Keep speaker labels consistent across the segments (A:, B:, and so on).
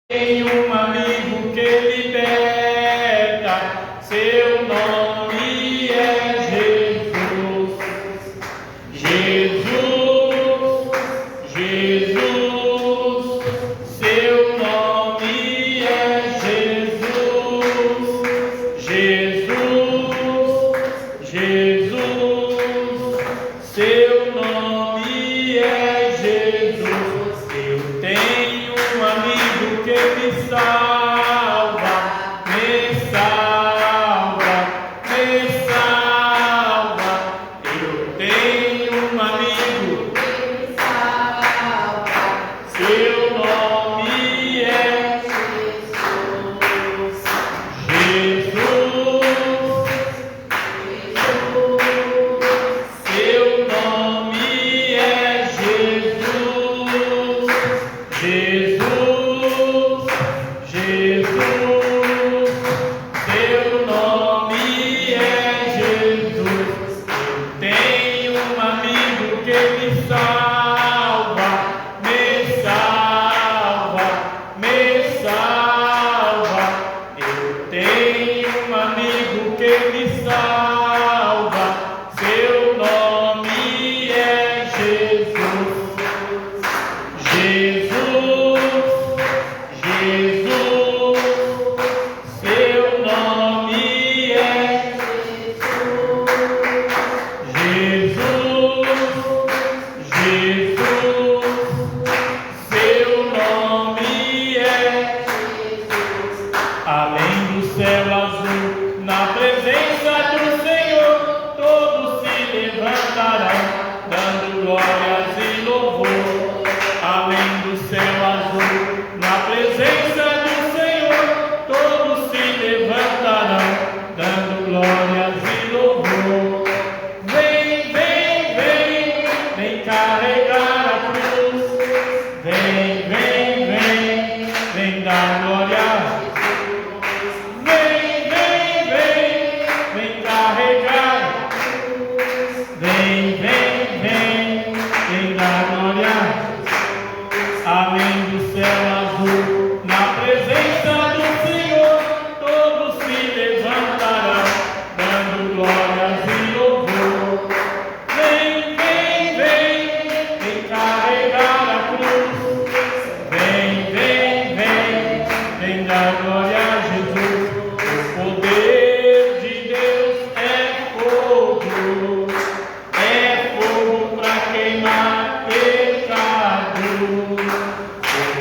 A: Tem um amigo que liberta, seu nome é Jesus. Jesus, Jesus, seu nome é Jesus. Jesus, Jesus, seu nome é Jesus. Eu tenho um amigo que me salva, me salva, me salva. Eu tenho um amigo que me salva, seu nome é Jesus. Jesus, seu nome é Jesus. Jesus, Jesus, seu nome é Jesus. Eu tenho um amigo que me salva, me salva, me salva. Eu tenho um amigo que me salva, seu nome é Jesus. Jesus, Jesus, seu nome é Jesus. Jesus, seu nome é além do céu azul, na presença do Senhor, todos se levantarão, dando glórias e louvor. Além do céu azul, na presença do Senhor, todos se levantarão, dando glórias e louvor. Vem, vem, vem, vem carregar a cruz. Vem, vem, vem, vem dar glória. Vem, vem, vem, vem carregar. Vem, vem, vem, vem dar glória. Além do céu azul, na presença do Senhor, todos se levantarão, dando glórias e louvor. Vem, vem, vem, vem carregar a cruz. Vem, vem, vem, vem dar glória a Jesus. O poder de Deus é fogo para queimar pecado.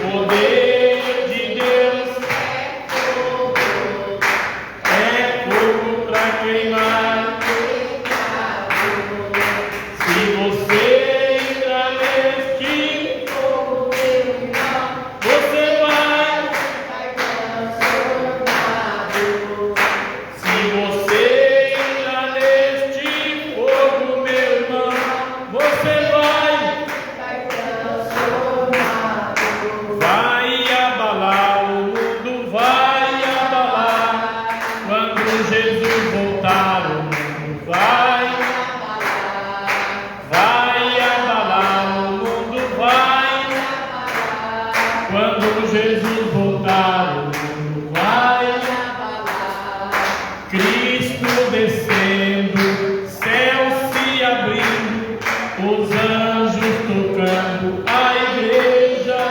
A: O poder de Deus é fogo para queimar pecado. Se você entrar neste fogo, você vai transformado. Se você entrar neste fogo, meu irmão, você vai abalar o mundo, vai abalar. Quando Jesus voltar, o mundo vai abalar. O mundo vai. Quando Jesus voltar, o mundo vai. Cristo descendo, céu se abrindo, os anjos tocando, a igreja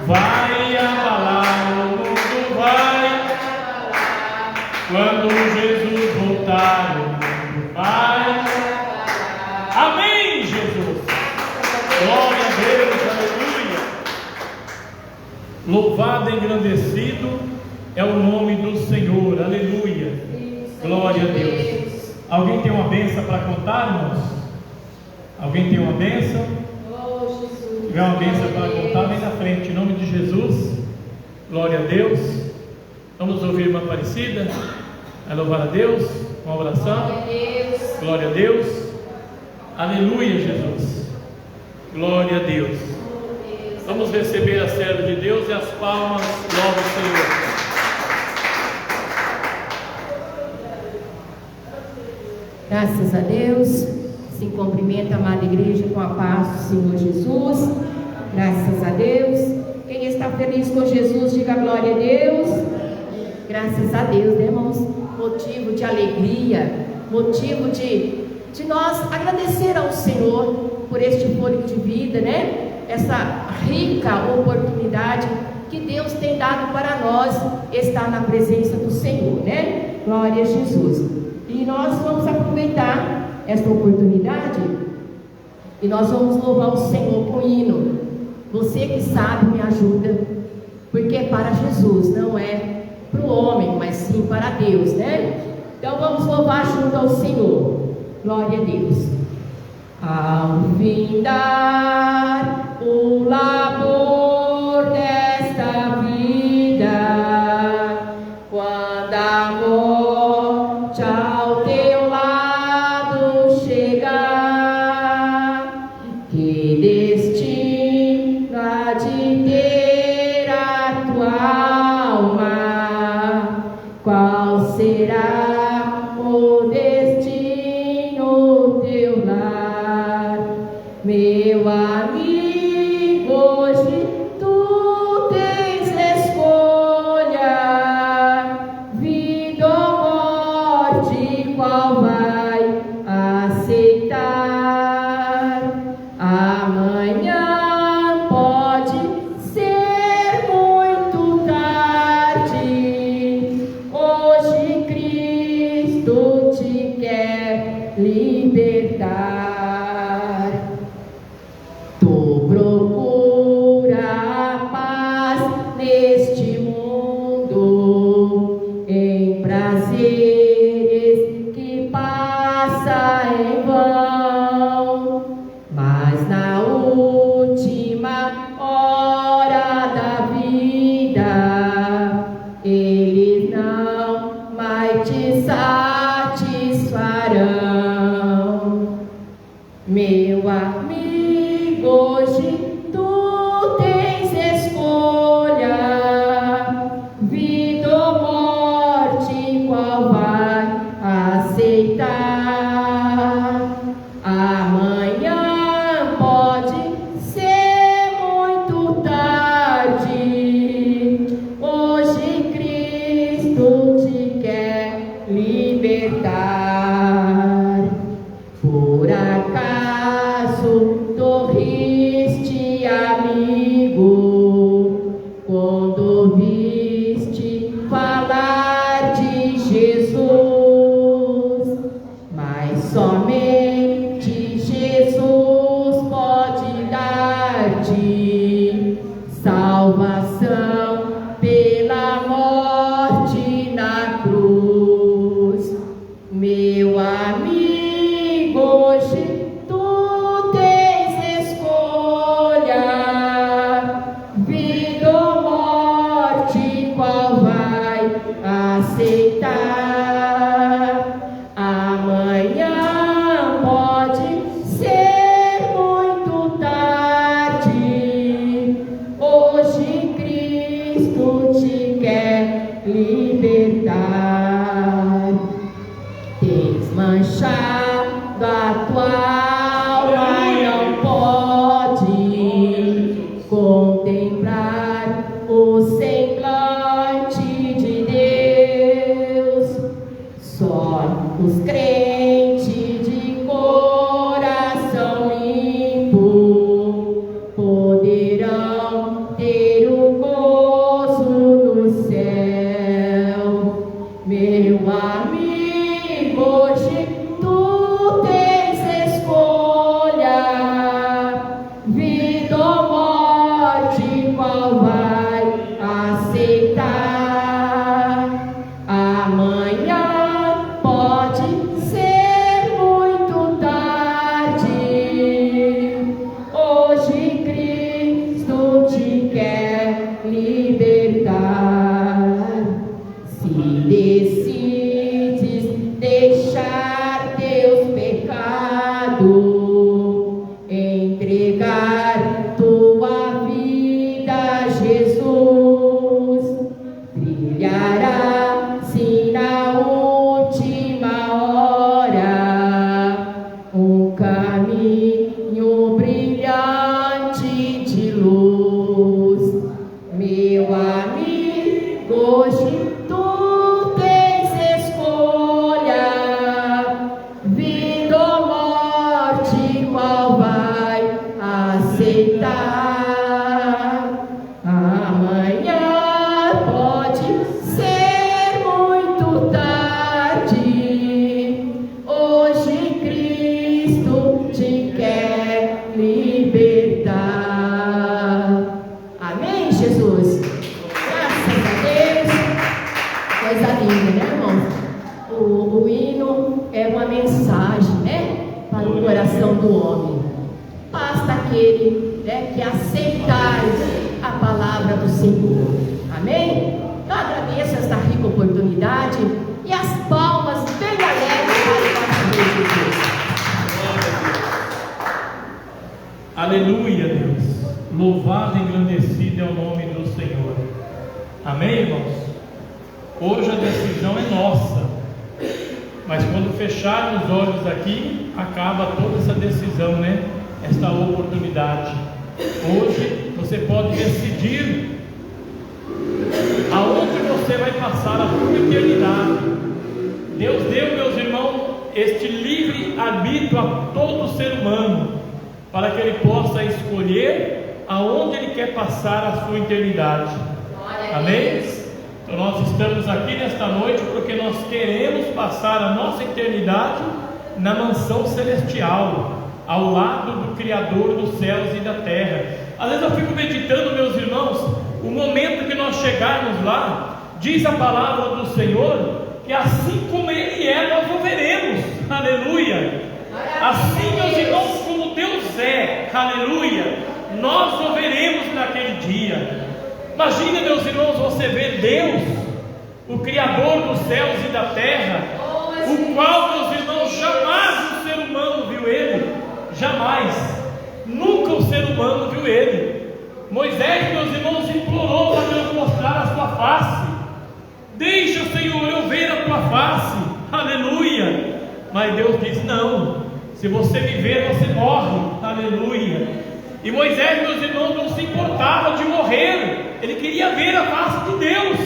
A: vai abalar, o mundo vai. Quando Jesus voltar, o mundo vai. Amém, Jesus. Glória a Deus, aleluia. Louvado e engrandecido é o nome do Senhor, aleluia. Glória a Deus. Alguém tem uma bênção para contar, irmãos? Alguém tem uma bênção? Se tiver uma bênção para contar, vem na frente, em nome de Jesus. Glória a Deus. Vamos ouvir uma Aparecida. Vai louvar a Deus. Uma oração. Glória a Deus. Aleluia, Jesus. Glória a Deus. Vamos receber a serva de Deus e as palmas. Glória ao Senhor.
B: Graças a Deus. Se cumprimenta a amada igreja com a paz do Senhor Jesus. Graças a Deus. Quem está feliz com Jesus? Diga glória a Deus. Graças a Deus, né, irmãos? Motivo de alegria, motivo de nós agradecer ao Senhor por este fôlego de vida, né? Essa rica oportunidade que Deus tem dado para nós estar na presença do Senhor, né? Glória a Jesus. E nós vamos aproveitar esta oportunidade e nós vamos louvar o Senhor com hino. Você que sabe, me ajuda, porque é para Jesus, não é para o homem, mas sim para Deus, né? Então vamos louvar junto ao Senhor. Glória a Deus. Ao findar o labor desta vida, quando a morte ao teu lado chegar, que destino há de ter a tua alma? Qual será o destino teu lar? Meu amigo, hoje tu tens escolha, vida ou morte, qual vai aceitar? Amanhã pode ser muito tarde, hoje Cristo te quer libertar. Tu procura a paz neste mundo, em prazeres que passa em vão, mas na última hora da vida eles não mais te satisfarão. Meu amigo, hoje tu tens escolha, vida ou morte, qual vai aceitar? Amanhã pode ser muito tarde, hoje Cristo te quer libertar. Por acaso dorriste, amigo, quando viste falar de Jesus? Mas somente Jesus pode dar-te salvação pela morte na cruz. Meu amigo, hoje tu tens escolha, vida ou morte, qual vai aceitar? Amanhã pode ser muito tarde, hoje Cristo te quer libertar. Tens manchado a tua alma e não pode contemplar o semblante de Deus. Só os crentes de coração limpo poderão ter o gozo no céu. Meu amigo, hoje tu tens escolha. meu amigo, hoje tu tens escolha, vida ou morte, qual vai aceitar? Amanhã pode ser muito tarde, hoje Cristo te quer libertar. Amém, Jesus? Graças a Deus. Coisa linda, né, irmãos? O hino é uma mensagem, né, para o coração do homem. Basta aquele, né, que aceitar a palavra do Senhor. Amém? Eu agradeço esta rica oportunidade e as palmas bem alegres para o nosso Deus.
A: Aleluia, Deus. Louvado e engrandecido é o nome do Senhor. Amém, irmãos? Hoje a decisão é nossa, mas quando fecharmos os olhos aqui, acaba toda essa decisão, né? Esta oportunidade. Hoje você pode decidir aonde você vai passar a sua eternidade. Deus deu, meus irmãos, este livre arbítrio a todo ser humano, para que ele possa escolher aonde ele quer passar a sua eternidade. Amém? Então nós estamos aqui nesta noite porque nós queremos passar a nossa eternidade na mansão celestial, ao lado do Criador dos céus e da terra. Às vezes eu fico meditando, meus irmãos, o momento que nós chegarmos lá, diz a palavra do Senhor, que assim como Ele é, nós o veremos. Aleluia! Assim, meus irmãos, como Deus é, aleluia, nós o veremos naquele dia. Imagina, meus irmãos, você ver Deus, o Criador dos céus e da terra, o qual, meus irmãos, jamais o ser humano viu Ele. Jamais, nunca o ser humano viu Ele. Moisés, meus irmãos, implorou para Deus mostrar a sua face. Deixa, Senhor, eu ver a tua face. Aleluia. Mas Deus disse: não, se você me ver, você morre. Aleluia. E Moisés, meus irmãos, não se importava de morrer. Ele queria ver a face de Deus.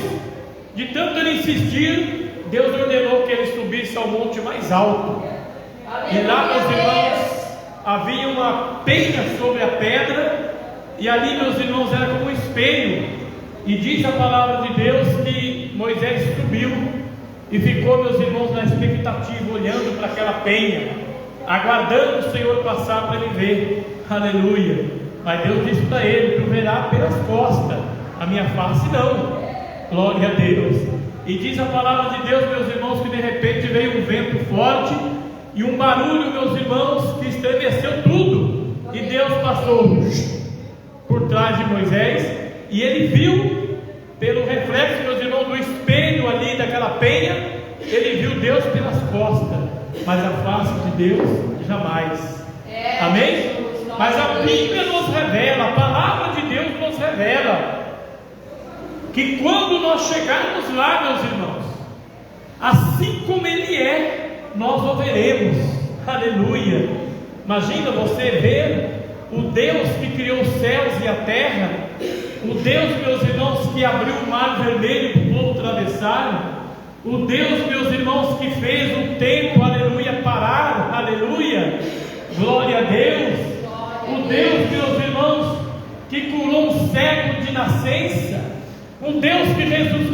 A: De tanto ele insistir, Deus ordenou que ele subisse ao monte mais alto. E lá, meus irmãos, havia uma penha sobre a pedra, e ali, meus irmãos, era como um espelho. E diz a palavra de Deus que Moisés subiu e ficou, meus irmãos, na expectativa, olhando para aquela penha, aguardando o Senhor passar para ele ver. Aleluia. Mas Deus disse para ele: tu verás pelas costas, a minha face não. Glória a Deus. E diz a palavra de Deus, meus irmãos, que de repente veio um vento forte e um barulho, meus irmãos, que estremeceu tudo. E Deus passou por trás de Moisés, e ele viu, pelo reflexo, meus irmãos, do espelho ali daquela penha, ele viu Deus pelas costas, mas a face de Deus jamais. Amém? Mas a Bíblia nos revela, a palavra de Deus nos revela, que quando nós chegarmos lá, meus irmãos, assim como Ele é, nós o veremos. Aleluia. Imagina você ver o Deus que criou os céus e a terra, o Deus, meus irmãos, que abriu o mar vermelho para o povo atravessar, o Deus, meus irmãos, que fez o tempo, aleluia, parar, aleluia, glória a Deus, o Deus, meus irmãos, que curou um cego de nascença, um Deus que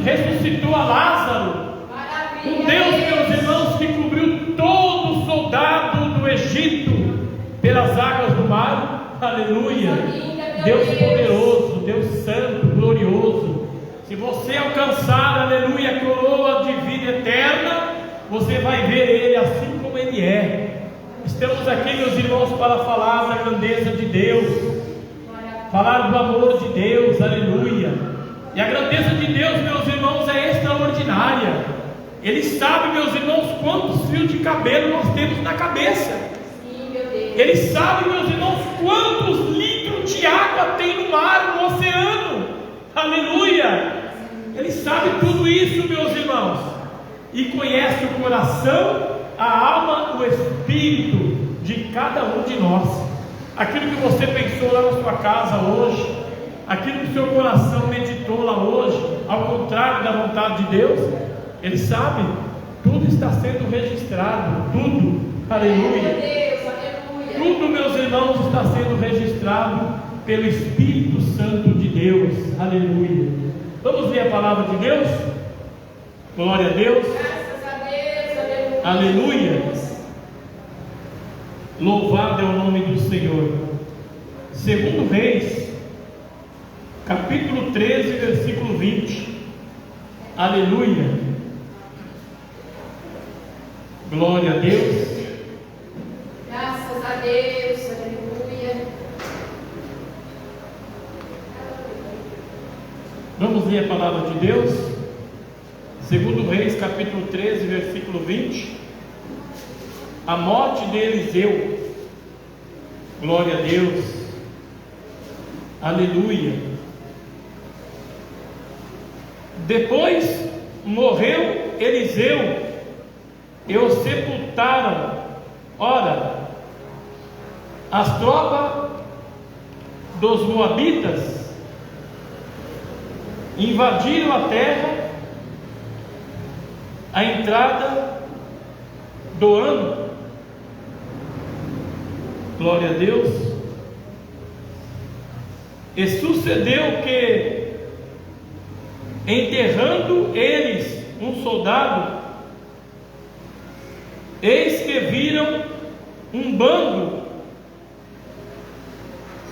A: ressuscitou a Lázaro, um Deus, meus irmãos, que cobriu todo o soldado do Egito pelas águas do mar. Aleluia. Deus poderoso, Deus santo, glorioso. Se você alcançar, aleluia, a coroa de vida eterna, você vai ver Ele assim como Ele é. Estamos aqui, meus irmãos, para falar da grandeza de Deus, falar do amor de Deus, aleluia. E a grandeza de Deus, meus irmãos, é extraordinária. Ele sabe, meus irmãos, quantos fios de cabelo nós temos na cabeça. Ele sabe, meus irmãos, quantos litros de água tem no mar, no oceano. Aleluia. Ele sabe tudo isso, meus irmãos, e conhece o coração, a alma, o espírito de cada um de nós. Aquilo que você pensou lá na sua casa hoje, aquilo que o seu coração meditou meditou lá hoje, ao contrário da vontade de Deus, ele sabe, tudo está sendo registrado, tudo, aleluia. Tudo, meus irmãos, está sendo registrado pelo Espírito Santo de Deus, aleluia. Vamos ler a palavra de Deus? Glória a Deus.
B: Graças a Deus,
A: aleluia. Louvado é o nome do Senhor. Segundo Reis, capítulo 13, versículo 20. Aleluia. Glória a Deus.
B: Graças a Deus, aleluia.
A: Vamos ler a palavra de Deus. Segundo Reis, capítulo 13, versículo 20. A morte de Eliseu. Glória a Deus. Aleluia. Depois morreu Eliseu e o sepultaram. Ora, as tropas dos moabitas invadiram a terra, a entrada do ano. Glória a Deus. E sucedeu que, enterrando eles um soldado, eis que viram um bando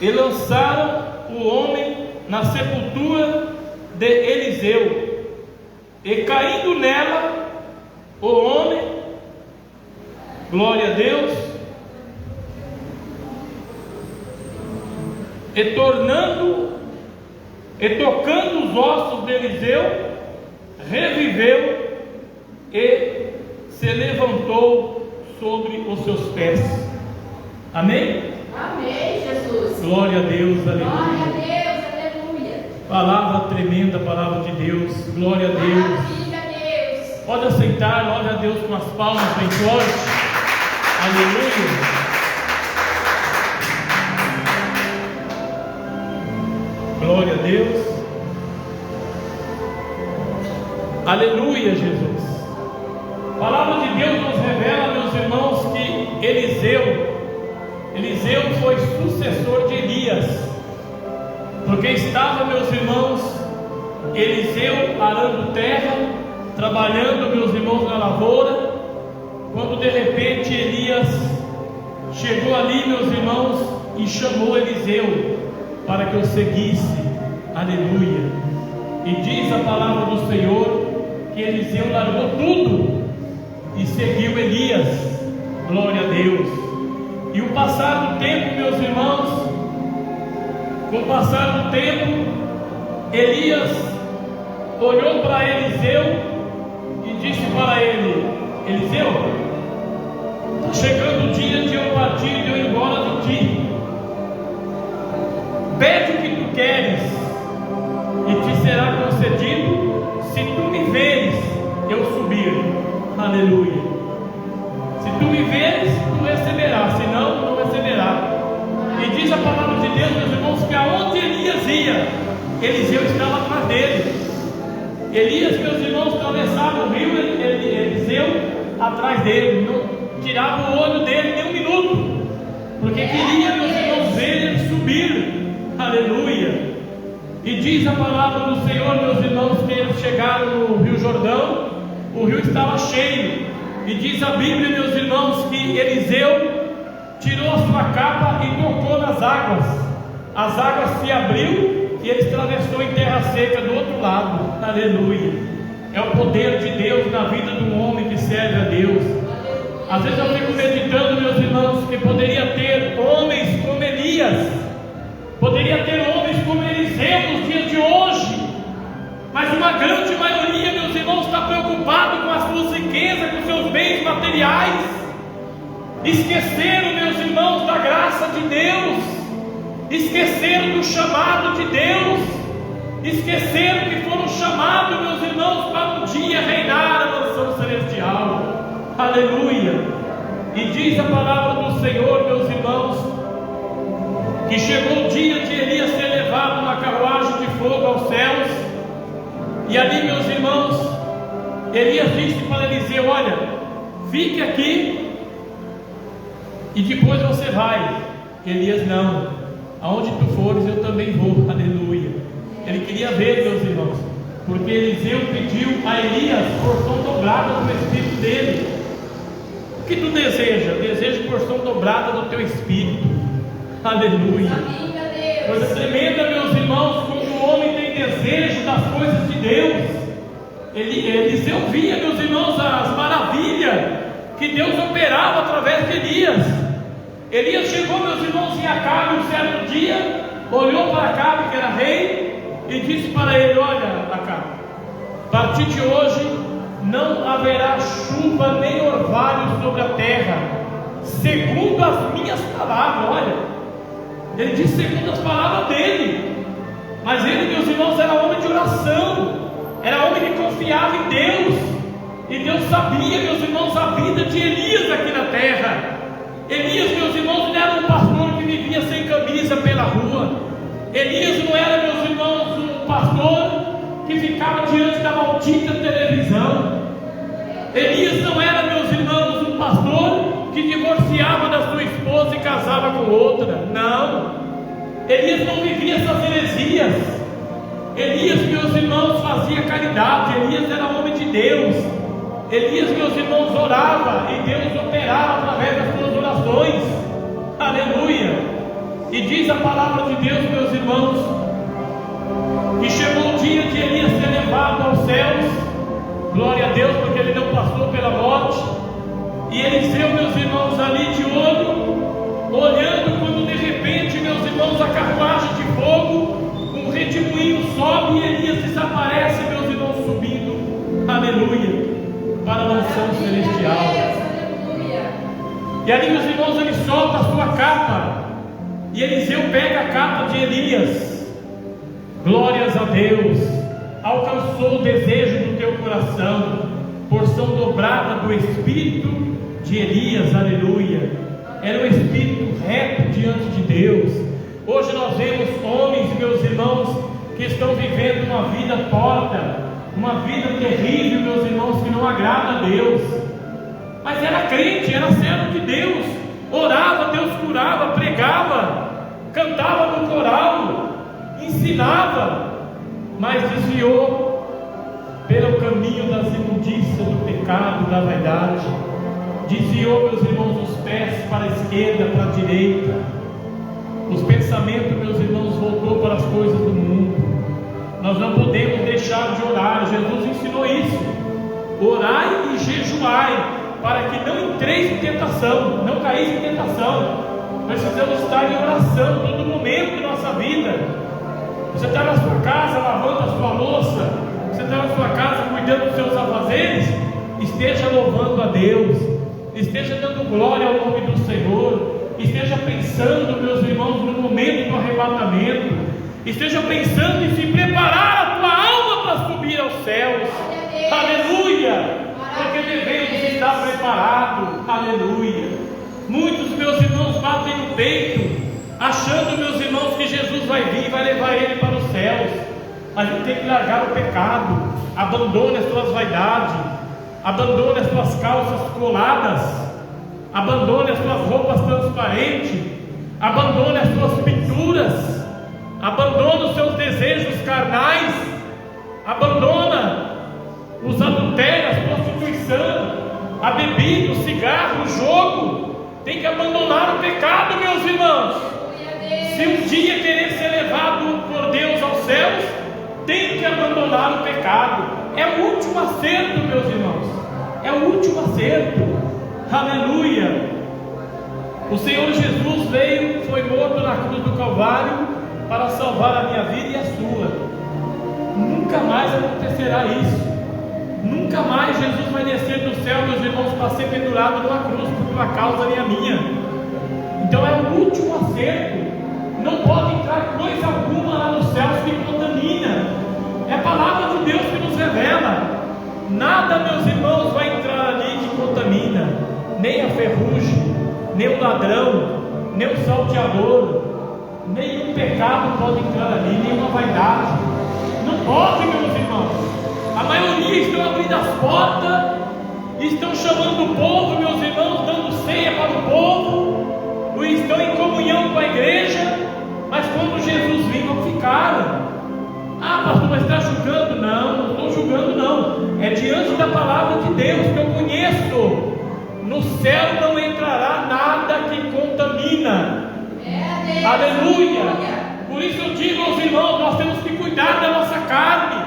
A: e lançaram o homem na sepultura de Eliseu, e caindo nela o homem, glória a Deus, e tocando os ossos de Eliseu, reviveu e se levantou sobre os seus pés. Amém?
B: Amém, Jesus.
A: Glória a Deus, aleluia.
B: Glória a Deus, aleluia.
A: Palavra tremenda, palavra de Deus. Glória a Deus.
B: Maravilha, Deus.
A: Pode aceitar, glória a Deus com as palmas bem fortes. Aleluia. Glória a Deus. Aleluia, Jesus. A palavra de Deus nos revela, meus irmãos, que Eliseu foi sucessor de Elias, porque estava, meus irmãos, Eliseu arando terra, trabalhando, meus irmãos, na lavoura, quando de repente Elias chegou ali, meus irmãos, e chamou Eliseu para que o seguisse. Aleluia. E diz a palavra do Senhor que Eliseu largou tudo e seguiu Elias. Glória a Deus. E o passar do tempo, meus irmãos, com o passar do tempo, Elias olhou para Eliseu e disse para ele: Eliseu, está chegando o dia de eu partir e de eu ir embora de ti. Pede o que tu queres e te será concedido, se tu me veres eu subir. Aleluia. Se tu me veres, tu receberás, senão não receberá. E diz a palavra de Deus, meus irmãos, que aonde Elias ia, Eliseu estava atrás dele. Elias, meus irmãos, atravessava o rio, Eliseu atrás dele, não tirava o olho dele nem um minuto, porque queria, meus irmãos, ver ele subir. Aleluia. E diz a palavra do Senhor, meus irmãos, que eles chegaram no Rio Jordão, o rio estava cheio, e diz a Bíblia, meus irmãos, que Eliseu tirou a sua capa e tocou nas águas. As águas se abriu e ele atravessou em terra seca do outro lado. Aleluia. É o poder de Deus na vida de um homem que serve a Deus. Às vezes eu fico meditando, meus irmãos, que poderia ter homens como Elias, poderia ter homens como Eliseu nos dias de hoje, mas uma grande maioria, meus irmãos, está preocupado com as suas riquezas, com seus bens materiais. Esqueceram, meus irmãos, da graça de Deus, esqueceram do chamado de Deus, esqueceram que foram chamados, meus irmãos, para um dia reinar a mansão celestial. Aleluia. E diz a palavra do Senhor, meus irmãos, que chegou o dia de Elias ser levado na carruagem de fogo aos céus, E ali, meus irmãos, Elias disse para Eliseu: olha, fique aqui e depois você vai. Elias: não, aonde tu fores eu também vou. Aleluia. Ele queria ver, meus irmãos, porque Eliseu pediu a Elias porção dobrada do Espírito dele. O que tu deseja? Desejo porção dobrada do teu Espírito. Aleluia. Coisa tremenda, meus irmãos, quando o homem tem desejo das coisas de Deus. Eliseu via, meus irmãos, as maravilhas que Deus operava através de Elias. Elias chegou, meus irmãos, em Acabe um certo dia, olhou para Acabe, que era rei, e disse para ele: olha, Acabe, a partir de hoje não haverá chuva nem orvalho sobre a terra, segundo as minhas palavras. Olha, ele disse segundo as palavras dele. Mas ele, meus irmãos, era homem de oração, era homem que confiava em Deus, e Deus sabia, meus irmãos, a vida de Elias aqui na terra. Elias, meus irmãos, não era um pastor que vivia sem camisa pela rua. Elias não era, meus irmãos, um pastor que ficava diante da maldita televisão. Elias não era, meus irmãos, um pastor que divorciava da sua esposa e casava com outra. Não, Elias não vivia essas heresias. Elias, meus irmãos, fazia caridade. Elias era homem de Deus. Elias, meus irmãos, orava e Deus operava através das suas orações. Aleluia. E diz a palavra de Deus, meus irmãos, que chegou o dia de Elias ser levado aos céus. Glória a Deus, porque ele não passou pela morte. E Eliseu, meus irmãos, ali de olho, olhando, quando de repente, meus irmãos, a carruagem de fogo, um redemoinho sobe e Elias desaparece, meus irmãos, subindo. Aleluia. Para a mansão celestial. E ali, meus irmãos, ele solta a sua capa, e Eliseu pega a capa de Elias. Glórias a Deus. Alcançou o desejo do teu coração, porção dobrada do Espírito de Elias. Aleluia. Era um espírito reto diante de Deus. Hoje nós vemos homens, meus irmãos, que estão vivendo uma vida torta, uma vida terrível, meus irmãos, que não agrada a Deus. Mas era crente, era servo de Deus, orava, Deus curava, pregava, cantava no coral, ensinava, mas desviou pelo caminho das imundícias, do pecado, da vaidade. Desviou, meus irmãos, os pés para a esquerda, para a direita. Os pensamentos, meus irmãos, voltou para as coisas do mundo. Nós não podemos deixar de orar. Jesus ensinou isso: orai e jejuai, para que não entreis em tentação, não caís em tentação. Precisamos estar em oração todo momento de nossa vida. Você está na sua casa lavando a sua louça, você está na sua casa cuidando dos seus afazeres, esteja louvando a Deus, esteja dando glória ao nome do Senhor, esteja pensando, meus irmãos, no momento do arrebatamento, esteja pensando em se preparar a tua alma para subir aos céus. Aleluia. Porque devemos estar preparados. Aleluia. Muitos, meus irmãos, batem no peito, achando, meus irmãos, que Jesus vai vir e vai levar ele para os céus. A gente tem que largar o pecado. Abandone as tuas vaidades, abandone as tuas calças coladas, abandone as tuas roupas transparentes, abandone as tuas pinturas, abandona os seus desejos carnais, abandona os adultérios, a prostituição, a bebida, o cigarro, o jogo. Tem que abandonar o pecado, meus irmãos. Se um dia querer ser levado por Deus aos céus, tem que abandonar o pecado. É o último acerto, meus irmãos, é o último acerto. Aleluia. O Senhor Jesus veio, foi morto na cruz do Calvário para salvar a minha vida e a sua. Nunca mais acontecerá isso. Nunca mais Jesus vai descer do céu, meus irmãos, para ser pendurado numa cruz por tua causa nem a minha. Então é o último acerto. Não pode entrar coisa alguma lá nos céus que contamina. É a palavra de Deus que nos revela. Nada, meus irmãos, vai entrar ali que contamina. Nem a ferrugem, nem o ladrão, nem o salteador, nenhum pecado pode entrar ali, nenhuma vaidade. Não pode, meus irmãos. abrindo as portas, estão chamando o povo, meus irmãos, dando ceia para o povo, estão em comunhão com a igreja, mas quando Jesus vir, não ficaram. Ah, pastor, mas está julgando? Não, não estou julgando, não. É diante da palavra de Deus que eu conheço. No céu não entrará nada que contamina. Aleluia. Por isso eu digo aos irmãos, nós temos que cuidar da nossa carne.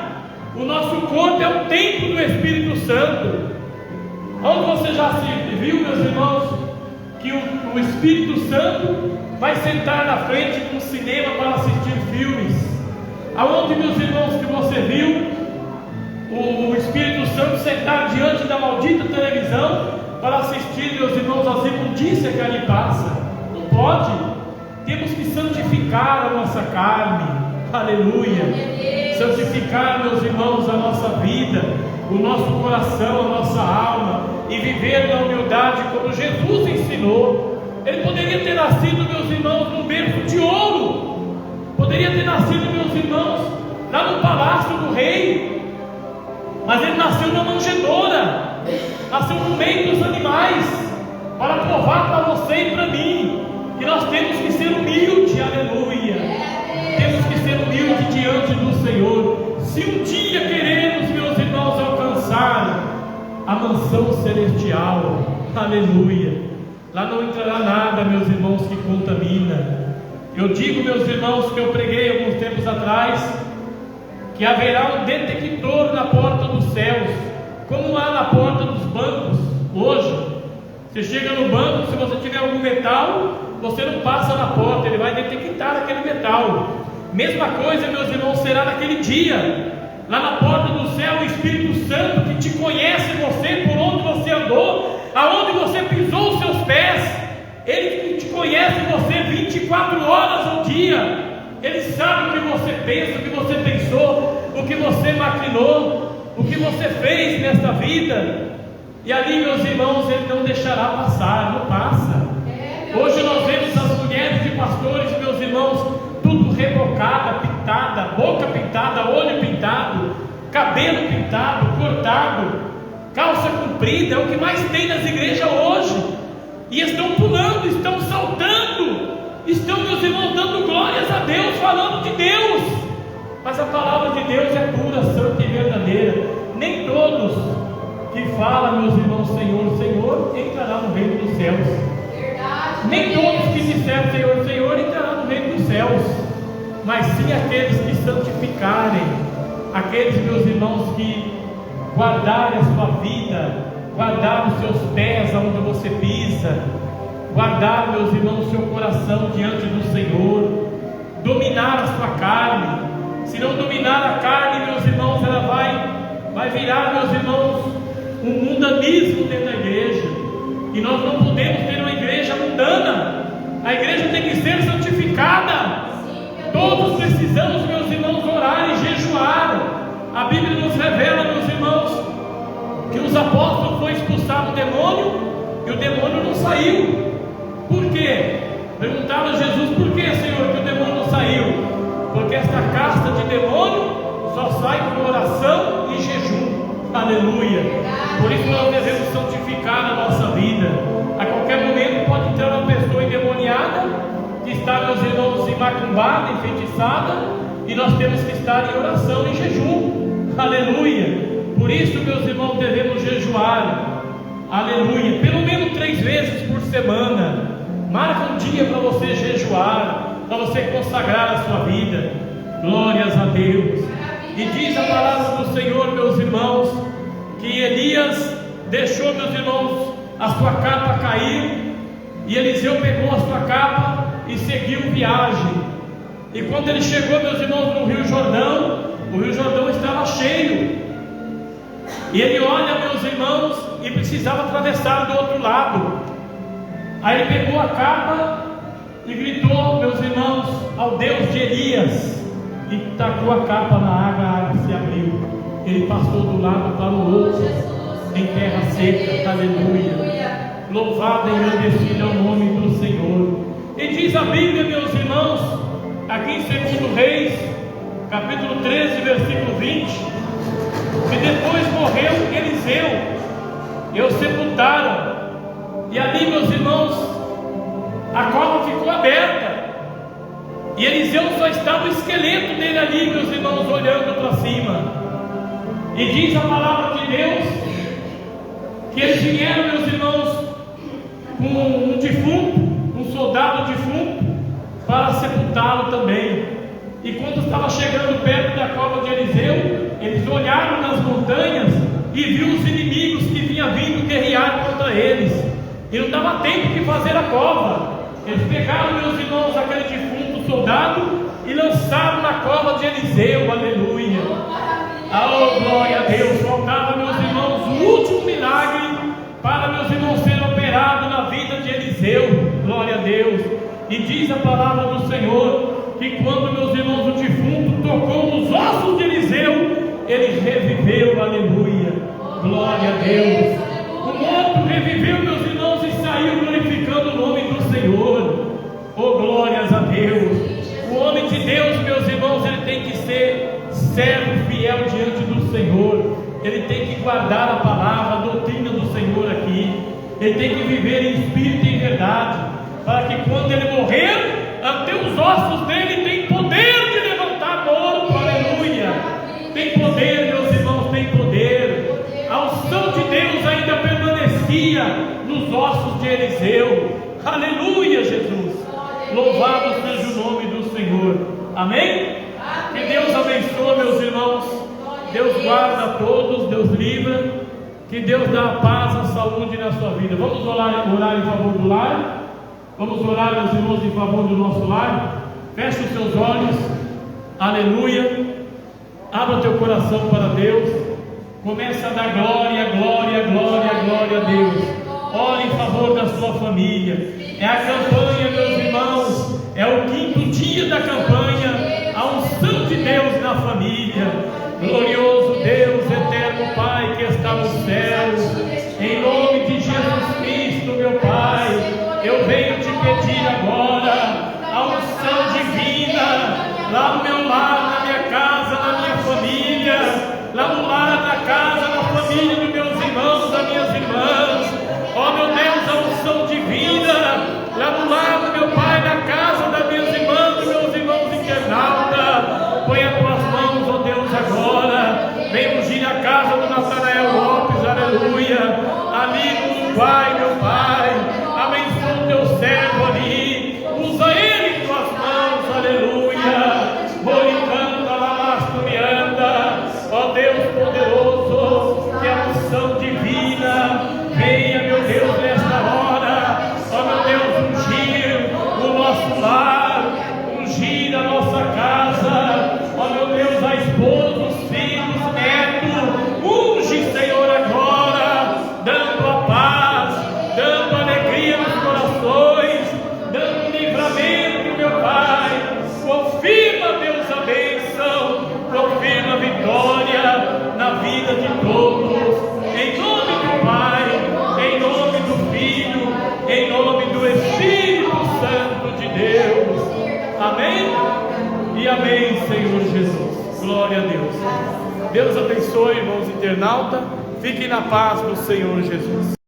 A: O nosso corpo é o templo do Espírito Santo. Onde você já se viu, meus irmãos, que o Espírito Santo vai sentar na frente de um cinema para assistir filmes? Aonde, meus irmãos, que você viu o Espírito Santo sentar diante da maldita televisão para assistir, meus irmãos, as imundícias que ali passa? Não pode. Temos que santificar a nossa carne. Aleluia. Santificar, meus irmãos, a nossa vida, o nosso coração, a nossa alma, e viver na humildade como Jesus ensinou. Ele poderia ter nascido, meus irmãos, num berço de ouro, poderia ter nascido, meus irmãos, lá no palácio do rei, mas ele nasceu na manjedoura, nasceu no meio dos animais, para provar para você e para mim que nós temos que ser humildes. Aleluia. Temos que ser humildes diante do Senhor, se um dia queremos, meus irmãos, alcançar a mansão celestial. Aleluia. Lá não entrará nada, meus irmãos, que contamina. Eu digo, meus irmãos, que eu preguei alguns tempos atrás, que haverá um detector na porta dos céus, como há na porta dos bancos hoje. Você chega no banco, se você tiver algum metal, você não passa na porta, ele vai detectar aquele metal. Mesma coisa, meus irmãos, será naquele dia. Lá na porta do céu, o Espírito Santo, que te conhece você, por onde você andou, aonde você pisou os seus pés, Ele te conhece você 24 horas ao dia. Ele sabe o que você pensa, o que você pensou, o que você maquinou, o que você fez nesta vida. E ali, meus irmãos, Ele não deixará passar, não passa. Hoje nós vemos as mulheres de pastores, meus irmãos, tudo rebocada, pintada, boca pintada, olho pintado, cabelo pintado, cortado, calça comprida, é o que mais tem nas igrejas hoje. E estão pulando, estão saltando, estão, meus irmãos, dando glórias a Deus, falando de Deus. Mas a palavra de Deus é pura, santa e verdadeira. Nem todos que falam, meus irmãos, Senhor, Senhor, entrarão no reino dos céus. Nem todos que disseram Senhor, Senhor, entrarão no reino dos céus, mas sim aqueles que santificarem, aqueles, meus irmãos, que guardarem a sua vida, guardar os seus pés aonde você pisa, guardar, meus irmãos, o seu coração diante do Senhor, dominar a sua carne. Se não dominar a carne, meus irmãos, ela vai virar, meus irmãos, um mundanismo dentro da igreja. E nós não podemos ter uma igreja mundana. A igreja tem que ser santificada. Todos precisamos, meus irmãos, orar e jejuar. A Bíblia nos revela, meus irmãos, que os apóstolos foram expulsar o demônio e o demônio não saiu. Por quê? Perguntaram a Jesus: por que, Senhor, que o demônio não saiu? Porque esta casta de demônio só sai com oração e jejum. Aleluia. Por isso nós devemos santificar a nossa vida. A qualquer momento pode entrar uma pessoa endemoniada, que está, meus irmãos, macumbada, enfeitiçada, e nós temos que estar em oração e jejum. Aleluia. Por isso, meus irmãos, devemos jejuar. Aleluia. Pelo menos 3 vezes por semana. Marca um dia para você jejuar, para você consagrar a sua vida. Glórias a Deus. E diz a palavra do Senhor, meus irmãos, que Elias deixou, meus irmãos, a sua capa cair, e Eliseu pegou a sua capa e seguiu viagem. E quando ele chegou, meus irmãos, no Rio Jordão, o Rio Jordão estava cheio, e ele olha, meus irmãos, e precisava atravessar do outro lado. Aí ele pegou a capa e gritou, meus irmãos, ao Deus de Elias, e tacou a capa na água, a água se abriu. Ele passou do lado para o outro, em terra seca. Aleluia. Louvado e engrandecido é o nome do Senhor. E diz a Bíblia, meus irmãos, aqui em 2 Reis, capítulo 13, versículo 20, que depois morreu Eliseu e o sepultaram. E ali, meus irmãos, a cova ficou aberta. E Eliseu só estava o esqueleto dele ali, meus irmãos, olhando para cima. E diz a palavra de Deus que eles vieram, meus irmãos, com um defunto, um soldado defunto, para sepultá-lo também. E quando estava chegando perto da cova de Eliseu, eles olharam nas montanhas e viu os inimigos que vinham vindo guerrear contra eles. E não dava tempo de fazer a cova. Eles pegaram, meus irmãos, aquele defunto soldado e lançaram na cova de Eliseu. Aleluia. Oh, glória a Deus. Faltava, meus irmãos, o último milagre para, meus irmãos, ser operado na vida de Eliseu. Glória a Deus. E diz a palavra do Senhor que quando, meus irmãos, o defunto tocou nos ossos de Eliseu, ele reviveu. Aleluia. Glória a Deus. O morto reviveu, meus irmãos, e saiu glorificando o nome do Senhor. Oh, glórias a Deus. O homem de Deus, meus irmãos, ele tem que ser servo fiel diante do Senhor. Ele tem que guardar a palavra, a doutrina do Senhor aqui. Ele tem que viver em espírito e em verdade, para que quando ele morrer, até os ossos dele tem poder de levantar morto. Aleluia. Tem poder, meus irmãos, tem poder. A unção de Deus ainda permanecia nos ossos de Eliseu. Aleluia, Jesus. Louvado seja o nome do Senhor. Amém? Que Deus abençoe, meus irmãos. Deus guarda a todos, Deus livra. Que Deus dá a paz, a saúde na sua vida. Vamos orar em favor do lar. Vamos orar, meus irmãos, em favor do nosso lar. Feche os seus olhos. Aleluia. Abra teu coração para Deus. Começa a dar glória, glória, glória, glória a Deus. Ore em favor da sua família. É a campanha, meus irmãos. É o 5º dia da campanha. A unção de Deus na família. Glorioso Deus, eterno Pai que está nos céus. Em nome de Jesus Cristo, meu Pai, eu venho te pedir agora a unção divina lá no meu lar, na minha casa, na minha família, lá no lar, na casa, na família dos meus irmãos, das minhas irmãs. Ó meu Deus, a unção divina lá no lar do meu Pai, na casa das minhas irmãs, dos meus irmãos internautas. Põe as tuas mãos, ó Deus, agora. Vem ungir a casa do Natanael Lopes, aleluia. Ali no Uruguai, meu Pai. Abençoa o teu servo ali. Usa ele em tuas mãos, aleluia. Moricanda, lamasturianda. Ó Deus poderoso, que a unção divina venha, meu Deus, nesta hora. Ó meu Deus, ungir o nosso lar, ungir a nossa casa. Ó meu Deus, a esposa, os filhos, netos. Unge, Senhor, agora, dando a paz, dando alegria nos corações, dando livramento, meu Pai. Confirma, Deus, a bênção, confirma a vitória na vida de todos. Em nome do Pai, em nome do Filho, em nome do Espírito Santo de Deus. Amém? E amém, Senhor Jesus. Glória a Deus. Deus abençoe, irmãos internautas. Fiquem na paz do Senhor Jesus.